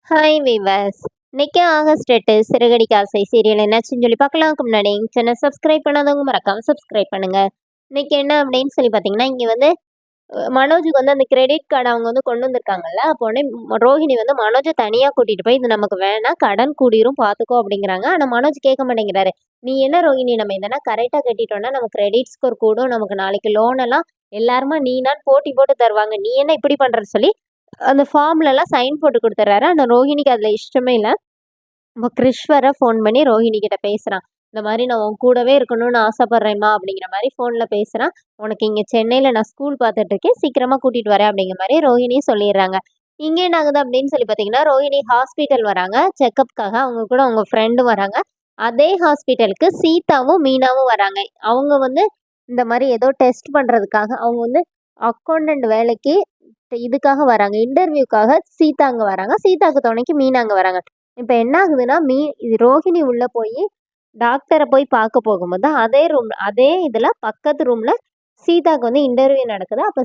Hi viewers. இன்னைக்கு August 8 Siragadikka ஆசை serial என்னாச்சுன்னு சொல்லி பார்க்கலாம்க்கு முன்னாடி சேனல் சப்ஸ்கிரைப் பண்ணாதவங்க மறக்காம சப்ஸ்கிரைப் பண்ணுங்க. இன்னைக்கு என்ன அப்படின்னு சொல்லி பார்த்தீங்கன்னா, இங்க வந்து மனோஜுக்கு வந்து அந்த கிரெடிட் கார்டு அவங்க வந்து கொண்டு வந்திருக்காங்கல்ல. அப்போ உடனே ரோஹிணி வந்து மனோஜ தனியா கூட்டிட்டு போய், "இது நமக்கு வேணாம். கடன் கூடிரும் பார்த்துக்கோ" அப்படிங்கிறாங்க. ஆனா மனோஜ் கேட்க மாட்டேங்கிறாரு. "நீ என்ன ரோஹிணி நம்ம இதெல்லாம் கரெக்ட்டா கட்டிட்டோம்னா, நமக்கு கிரெடிட் ஸ்கோர் கூடும். நமக்கு நாளைக்கு லோன் எல்லாம் எல்லாருமா நீனான்னு போட்டி போட்டு தருவாங்க. நீ என்ன இப்படி பண்றன்னு" சொல்லி அந்த ஃபார்ம்லலாம் சைன் போட்டு குடுத்துர்றாரு. ஆனா ரோஹிணிக்கு அதுல இஷ்டமே இல்ல. அப்ப கிரிஷ் வேற ஃபோன் பண்ணி ரோஹிணி கிட்ட பேசுறான். இந்த மாரி "நான் உன் கூடவே இருக்கணும்னு ஆசைப்படுறேன்ம்மா" அப்படிங்கிற மாரி ஃபோன்ல பேசுறான். "உனக்கு இங்க சென்னையில நான் ஸ்கூல் பார்த்துட்டு இருக்கேன். சீக்கிரமா கூட்டிட்டு வரேன்" அப்படிங்கிற மாரி ரோஹிணியும் சொல்லிர்றாங்க. இங்க என்ன ஆகுது அப்படின்னு சொல்லி பார்த்தீங்கன்னா, ரோஹிணி ஹாஸ்பிட்டல் வராங்க செக்கப்க்காக. அவங்க கூட அவங்க ஃப்ரெண்டும் வராங்க. அதே ஹாஸ்பிட்டலுக்கு சீதாவும், மீனாவும் வராங்க. அவங்க வந்து இந்த மாரி ஏதோ டெஸ்ட் பண்றதுக்காக அவங்க வந்து அக்கவுண்டன்ட் வேலைக்கு இதுக்காக வராங்க. இன்டர்வியூக்காக சீதா அங்க வராங்க. சீதாக்கு துணைக்கு மீனா அங்க வராங்க. இப்ப என்ன ஆகுதுன்னா, இது ரோஹிணி உள்ள போயி டாக்டர போய் பார்க்க போகும்போது, அதே இதுல பக்கத்து ரூம்ல சீதாக்கு வந்து இன்டர்வியூ நடக்குது. அப்ப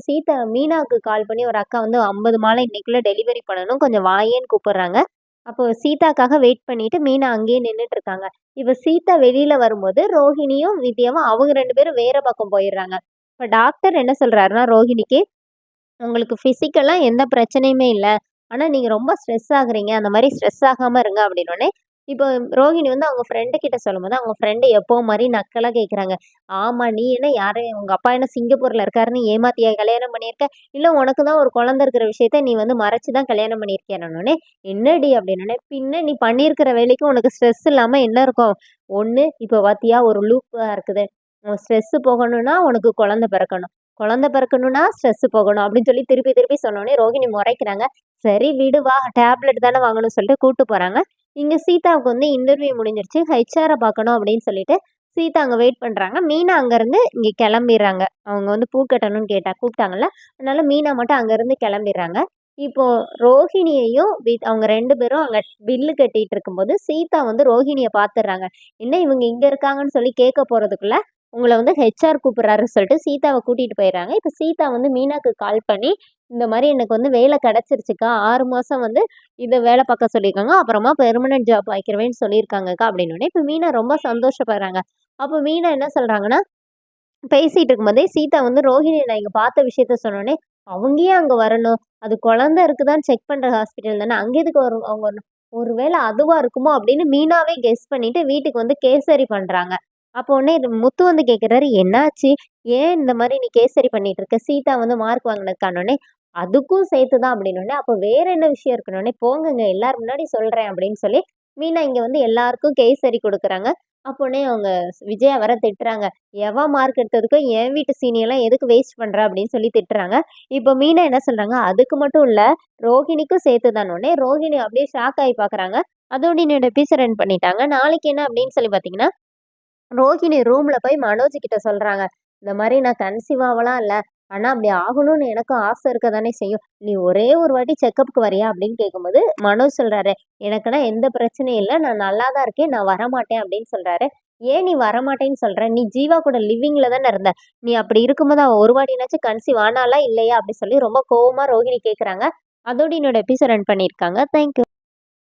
மீனாக்கு கால் பண்ணி ஒரு அக்கா வந்து 50 மாலை இன்னைக்குள்ள டெலிவரி பண்ணணும். கொஞ்சம் வாயேன்னு கூப்பிடுறாங்க. அப்போ சீதாக்காக வெயிட் பண்ணிட்டு மீனா அங்கேயே நின்னுட்டு இருக்காங்க. இப்ப சீதா வெளியில வரும்போது, ரோஹிணியும், வித்யாவும் அவங்க 2 பேரும் வேற பக்கம் போயிடுறாங்க. இப்ப டாக்டர் என்ன சொல்றாருன்னா, ரோஹிணிக்கு உங்களுக்கு பிசிக்கலா எந்த பிரச்சனையுமே இல்ல. ஆனா நீங்க ரொம்ப ஸ்ட்ரெஸ் ஆகுறீங்க. அந்த மாரி ஸ்ட்ரெஸ் ஆகாம இருங்க அப்டின்னோனே, இப்போ ரோஹிணி வந்து அவங்க ஃப்ரெண்டு கிட்ட சொல்லும்போது, அவங்க ஃப்ரெண்டு எப்பவும் மாரி நக்கலா கேட்குறாங்க. "ஆமா, நீ என்ன உங்க அப்பா என்ன சிங்கப்பூர்ல இருக்காருன்னு ஏமாத்தியா கல்யாணம் பண்ணியிருக்க? இல்ல உனக்கு தான் ஒரு குழந்தை இருக்கிற விஷயத்த நீ வந்து மறைச்சு தான் கல்யாணம் பண்ணியிருக்கியான்னோனே." "என்னடி?" அப்டின்னோனே, "பின்ன நீ பண்ணியிருக்கிற வேலைக்கு உனக்கு ஸ்ட்ரெஸ் இல்லாம என்ன இருக்கும்? ஒண்ணு இப்ப பாத்தியா ஒரு லூப்பா இருக்குது. உன் ஸ்ட்ரெஸ் போகணும்னா உனக்கு குழந்தை பிறக்கணும். குழந்தை பிறக்கணும்னா ஸ்ட்ரெஸ் போகணும்" அப்படின்னு சொல்லி திருப்பி திருப்பி சொன்னோனே ரோகிணி முறைக்கிறாங்க. சரி விடு வா, டேப்லெட் தானே வாங்கணும்னு சொல்லிட்டு கூட்டு போறாங்க. இங்க சீதாவுக்கு வந்து இன்டர்வியூ முடிஞ்சிருச்சு. ஹெச்ஆர பார்க்கணும் அப்படின்னு சொல்லிட்டு சீதா அங்க வெயிட் பண்றாங்க. மீனா அங்கருந்து இங்க கிளம்பிர்றாங்க. அவங்க வந்து பூ கட்டணும்னு கூப்பிட்டாங்கல்ல. அதனால மீனா மட்டும் அங்கருந்து கிளம்பிர்றாங்க. இப்போ ரோஹிணியையும் அவங்க 2 பேரும் அங்க பில்லு கட்டிட்டு இருக்கும்போது, சீதா வந்து ரோஹிணிய பார்த்துர்றாங்க. என்ன இவங்க இங்க இருக்காங்கன்னு சொல்லி கேட்க போறதுக்குள்ள, உங்கள வந்து ஹெச்ஆர் கூப்பிடுறாருன்னு சொல்லிட்டு சீதாவ கூட்டிட்டு போயிர்றாங்க. இப்ப சீதா வந்து மீனாக்கு கால் பண்ணி, இந்த மாரி எனக்கு வந்து வேலை கிடைச்சிருச்சுக்கா. 6 மாசம் வந்து இத வேலை பார்க்க சொல்லியிருக்காங்க. அப்புறமா பெர்மனன்ட் ஜாப் ஆக்கிருவேன்னு சொல்லியிருக்காங்கக்கா அப்படின்னோனே, இப்ப மீனா ரொம்ப சந்தோஷப்படுறாங்க. அப்ப மீனா என்ன சொல்றாங்கன்னா, பேசிட்டு இருக்கும்போதே சீதா வந்து ரோஹிணிய நான் இங்க பார்த்த விஷயத்த சொன்னோனே, "அவங்க ஏன் அங்க வரணும்? அது குழந்தை இருக்குதான்னு செக் பண்ற ஹாஸ்பிட்டல் தானே. அங்க எதுக்கு அவங்க வரணும்? ஒருவேளை அதுவா இருக்குமோ?" அப்படின்னு மீனாவே கெஸ் பண்ணிட்டு வீட்டுக்கு வந்து கேசரி பண்றாங்க. அப்போ உடனே இது முத்து வந்து கேட்கிறாரு, "என்னாச்சு? ஏன் இந்த மாரி நீ கேசரி பண்ணிட்டு இருக்க? சீதா வந்து மார்க் வாங்கினதுக்கானோனே." "அதுக்கும் சேர்த்து தான்" அப்படின்னோனே, "அப்ப வேற என்ன விஷயம் இருக்குன்னோனே?" "போங்கங்க எல்லார் முன்னாடி சொல்றேன்" அப்படின்னு சொல்லி மீனா இங்க வந்து எல்லாருக்கும் கேசரி குடுக்குறாங்க. அப்போனே அவங்க விஜயா வேற திட்டுறாங்க. "எவ மார்க் எடுத்ததுக்கும் என் வீட்டு சீனியெல்லாம் எதுக்கு வேஸ்ட் பண்ற?" அப்படின்னு சொல்லி திட்டுறாங்க. இப்போ மீனா என்ன சொல்றாங்க, "அதுக்கு மட்டும் இல்ல, ரோஹிணிக்கும் சேர்த்து தான்னோனே." ரோஹிணி அப்படியே ஷாக் ஆயி பார்க்குறாங்க. அதோட இன்னோட எபிசோட் எண்ட் பண்ணிட்டாங்க. நாளைக்கு என்ன அப்படின்னு சொல்லி பார்த்தீங்கன்னா, ரோஹிணி ரூம்ல போய் மனோஜ் கிட்ட சொல்றாங்க. இந்த மாரி நான் கன்சீவ் ஆவலாம் இல்ல. ஆனா அப்படி ஆகணும்னு எனக்கும் ஆசை இருக்க தானே செய்யும். நீ ஒரே ஒரு வாட்டி செக்கப்க்கு வரியா? அப்படின்னு கேட்கும்போது, மனோஜ் சொல்றாரு, எனக்குன்னா எந்த பிரச்சனையும் இல்ல. நான் நல்லா தான் இருக்கேன். நான் வரமாட்டேன் அப்படின்னு சொல்றாரு. ஏன் நீ வரமாட்டேன்னு சொல்ற? நீ ஜீவா கூட லிவிங்ல தானே இருந்த. நீ அப்படி இருக்கும்போது அவ ஒரு வாட்டினாச்சும் கன்சீவ் ஆனாளா? இல்லையா? அப்படி சொல்லி ரொம்ப கோவமா ரோஹிணி கேட்குறாங்க. அதோட என்னோட எபிசோட் ரன் பண்ணியிருக்காங்க. Thank you.